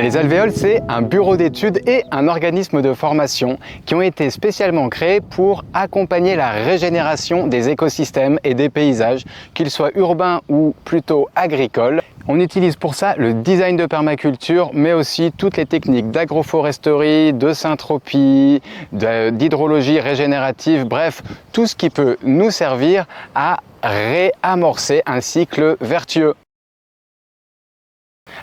Les alvéoles, c'est un bureau d'études et un organisme de formation qui ont été spécialement créés pour accompagner la régénération des écosystèmes et des paysages, qu'ils soient urbains ou plutôt agricoles. On utilise pour ça le design de permaculture, mais aussi toutes les techniques d'agroforesterie, de syntropie, d'hydrologie régénérative, bref, tout ce qui peut nous servir à réamorcer un cycle vertueux.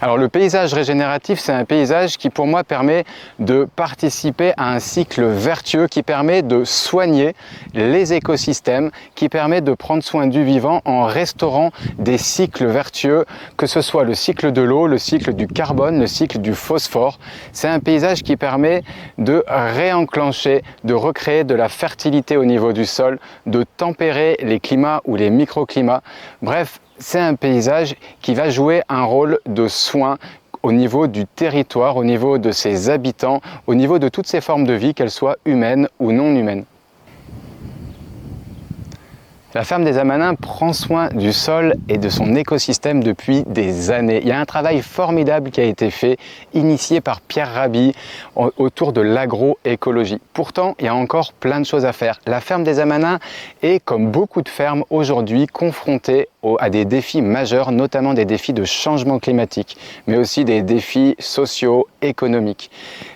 Alors le paysage régénératif, c'est un paysage qui pour moi permet de participer à un cycle vertueux, qui permet de soigner les écosystèmes, qui permet de prendre soin du vivant en restaurant des cycles vertueux, que ce soit le cycle de l'eau, le cycle du carbone, le cycle du phosphore. C'est un paysage qui permet de réenclencher, de recréer de la fertilité au niveau du sol, de tempérer les climats ou les microclimats. Bref, c'est un paysage qui va jouer un rôle de soin au niveau du territoire, au niveau de ses habitants, au niveau de toutes ces formes de vie, qu'elles soient humaines ou non humaines. La ferme des Amanins prend soin du sol et de son écosystème depuis des années. Il y a un travail formidable qui a été fait, initié par Pierre Rabhi, autour de l'agroécologie. Pourtant, il y a encore plein de choses à faire. La ferme des Amanins est, comme beaucoup de fermes aujourd'hui, confrontée à des défis majeurs, notamment des défis de changement climatique, mais aussi des défis sociaux, économiques.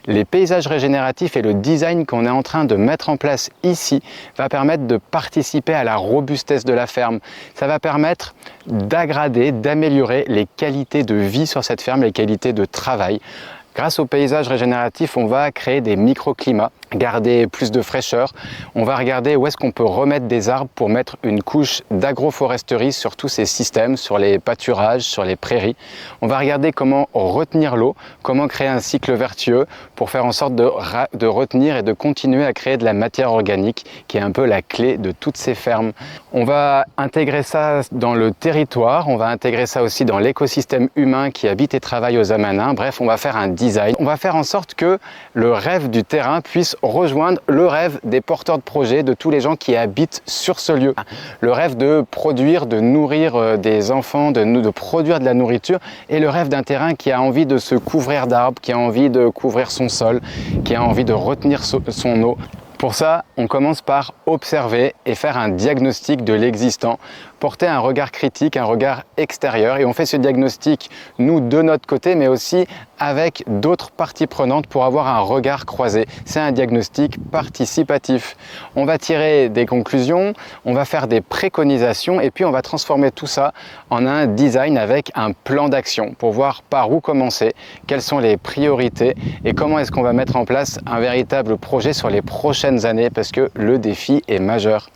Les paysages régénératifs et le design qu'on est en train de mettre en place ici va permettre de participer à la robustesse de la ferme. Ça va permettre d'aggrader, d'améliorer les qualités de vie sur cette ferme, les qualités de travail. Grâce au paysage régénératif, on va créer des microclimats, garder plus de fraîcheur. On va regarder où est-ce qu'on peut remettre des arbres pour mettre une couche d'agroforesterie sur tous ces systèmes, sur les pâturages, sur les prairies. On va regarder comment retenir l'eau, comment créer un cycle vertueux pour faire en sorte de retenir et de continuer à créer de la matière organique, qui est un peu la clé de toutes ces fermes. On va intégrer ça dans le territoire, on va intégrer ça aussi dans l'écosystème humain qui habite et travaille aux Amanins. Bref, on va faire un design. On va faire en sorte que le rêve du terrain puisse rejoindre le rêve des porteurs de projets, de tous les gens qui habitent sur ce lieu. Le rêve de produire, de nourrir des enfants, de produire de la nourriture, et le rêve d'un terrain qui a envie de se couvrir d'arbres, qui a envie de couvrir son sol, qui a envie de retenir son eau. Pour ça, on commence par observer et faire un diagnostic de l'existant, porter un regard critique, un regard extérieur, et on fait ce diagnostic, nous, de notre côté, mais aussi avec d'autres parties prenantes pour avoir un regard croisé. C'est un diagnostic participatif. On va tirer des conclusions, on va faire des préconisations, et puis on va transformer tout ça en un design avec un plan d'action pour voir par où commencer, quelles sont les priorités, et comment est-ce qu'on va mettre en place un véritable projet sur les prochaines années, parce que le défi est majeur.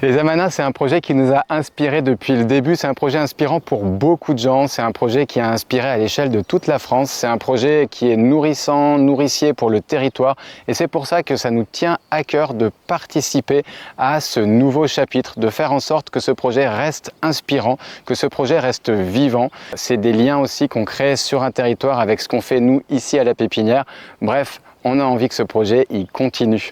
Les Amanins, c'est un projet qui nous a inspirés depuis le début. C'est un projet inspirant pour beaucoup de gens. C'est un projet qui a inspiré à l'échelle de toute la France. C'est un projet qui est nourrissant, nourricier pour le territoire. Et c'est pour ça que ça nous tient à cœur de participer à ce nouveau chapitre, de faire en sorte que ce projet reste inspirant, que ce projet reste vivant. C'est des liens aussi qu'on crée sur un territoire avec ce qu'on fait nous ici à la Pépinière. Bref, on a envie que ce projet il continue.